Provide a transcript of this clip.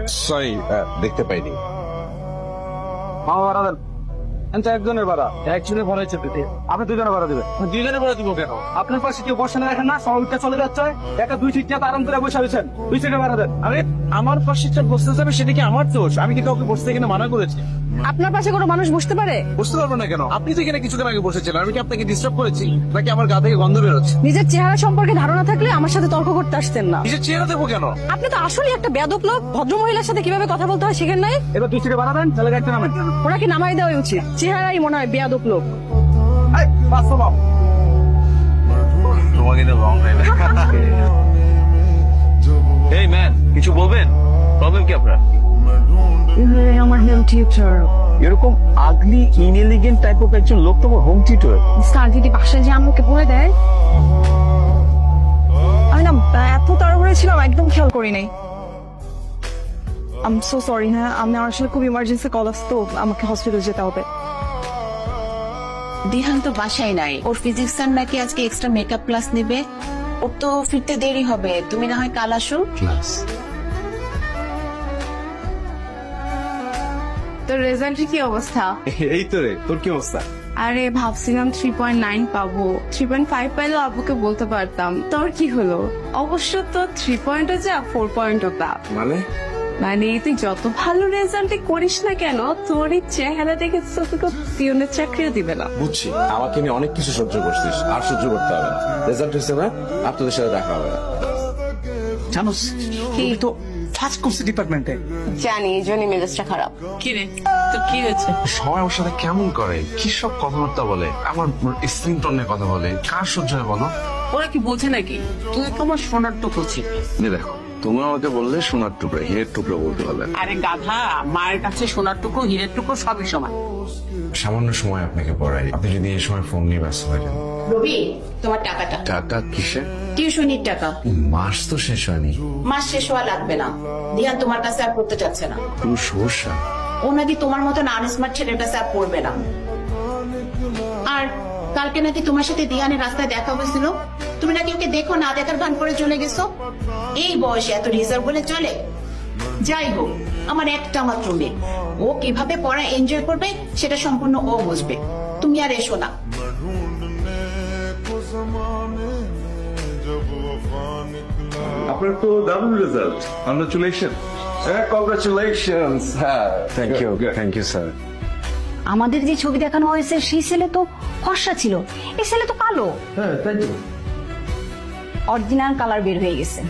Sorry, দেখতে পাইনি। মামা ভাড়া দেন। একজনের ভাড়া, একজনের ভাড়া হচ্ছে আপনি দুজনের ভাড়া দেবেন। দুজনের ভাড়া দিব কেন? আপনার পাশে কেউ বসে না, দেখেন না সবাইটা চলে যাচ্ছে, একটা দুই সিট আরাম করে বসে হয়েছেন, 2 সিটের ভাড়া দেন। আরে আমার পাশে বসতে যাবে সেটা কি আমার দোষ? আমি কি কাউকে বসতে এখানে মানা করেছি? আপনার পাশে কোনো মানুষ বসতে পারে? বুঝতে পারবো না কেন? আপনি তো এখানে কিছুক্ষণ আগে বসেছিলেন, আমি কি আপনাকে ডিস্টার্ব করেছি নাকি আমার গা থেকে গন্ধ বেরোচ্ছে? নিজের চেহারা সম্পর্কে ধারণা থাকলে আমার সাথে তর্ক করতে আসতেন না। নিজের চেহারা দেখবো কেন? আপনি তো আসলে একটা বেয়াদব লোক। ভদ্র মহিলার সাথে কিভাবে কথা বলতে হয় শেখেন নাই? এবার 2 সিটের ভাড়া দেন, তাহলে গাড়িতে নামেন। ওনাকে নামাই দেওয়াই উচিত। চেহারাই মনে হয় বেয়াদব লোক। এই, 500 পাও। তোমাকে তো রং এই ম্যান, কিছু বলবেন? প্রবলেম কি আপনার? আমার হেলথ টিউটর। এরকম আগলি ইনএলিগেন্ট টাইপ অফ একজন লোক তোমার হোম টিউটর? স্যার যদি বাসায় যে আমাকে বলে দেয়। আমি না এত তাড়াহুড়ো ছিলাম, একদম খেয়াল করি নাই। I am so sorry. হ্যাঁ, আমি আসলে খুব ইমার্জেন্সি কল আসছে তো, আমাকে হসপিটাল যেতে হবে। দিহান তো বাসায় নাই, ওর ফিজিক্স স্যার নাকি আজকে এক্সট্রা মেকআপ ক্লাস নেবে। ওর তো ফিরতে দেরি হবে, তুমি না হয় কাল আসো। ক্লাস? তোর রেজাল্টের কি অবস্থা? এই তো রে, তোর কি অবস্থা? আরে ভাবছিলাম 3.9 পাবো, 3.5 পাইলেও আব্বুকে বলতে পারতাম। তোর কি হলো? অবশ্য তো 3 পয়েন্টও যা 4 পয়েন্টও তা। মানে তুই যত ভালো রেজাল্টই করিস না কেন, তোর এই চেহারা দেখে তো তোকে পিয়নের চাকরিও দিবে না। বুঝছি, আমাকে নিয়ে অনেক কিছু সহ্য করছিস, আর সহ্য করতে হবে না। রেজাল্ট হিসেবে আপনাদের সাথে দেখা হবে না। জানোস তুই তো ফার্স্ট কোর্স ডিপার্টমেন্টে। জানি, এই জন্যই মেজাজটা খারাপ। কি রে, তোর কি হয়েছে? সবাই ওর সাথে কেমন করে, কি সব কথাবার্তা বলে, আমার স্ক্রিন টোনে কথা বলে, কার সহ্য হয় বলো? ওরা কি বোঝে নাকি? তুই তো আমার সোনার টুকরো ছিলি। দেখো, তুমি আমাকে বললে সোনার টুকরো, হীরের টুকরো বলতে হবে। আরে গাধা, মায়ের কাছে সোনার টুকরো হীরের টুকরো সবই সমান। সামান্য সময় আপনাকে পড়াই, আপনি যদি এই সময় ফোন নিয়ে ব্যস্ত থাকেন। রবি, তোমার টাকাটা। টাকা কিসে? টিউশনির টাকা। মাস তো শেষ হয়নি। মাস শেষ হওয়া লাগবে না, দিহান তোমার কাছে আর পড়তে চাচ্ছে না। কোনো সমস্যা? ও নাকি তোমার মতন আনস্মার্ট ছেলের কাছে আর পড়বে না। আর কালকে নাকি তোমার সাথে দিহানের রাস্তায় দেখা হয়েছিল, তুমি নাকি ওকে দেখো না দেখার ভান করে চলে গেছো। এই বয়সে এত রিজার্ভ বলে চলে? যাই হোক, আমার একটা মাত্র মেয়ে, ও কিভাবে পড়া এনজয় করবে সেটা সম্পূর্ণ ও বুঝবে। তুমি আর এসো না। আপনার তো দারুণ রেজাল্ট, কংগ্রাচুলেশন। কংগ্রাচুলেশনস। হ্যাঁ, থ্যাংক ইউ স্যার। আমাদের যে ছবি দেখানো হয়েছে সেই ছেলে তো ফর্সা ছিল, এই ছেলে তো কালো। হ্যাঁ, তাই তো। অরিজিনাল কালার বের হয়ে গেছে।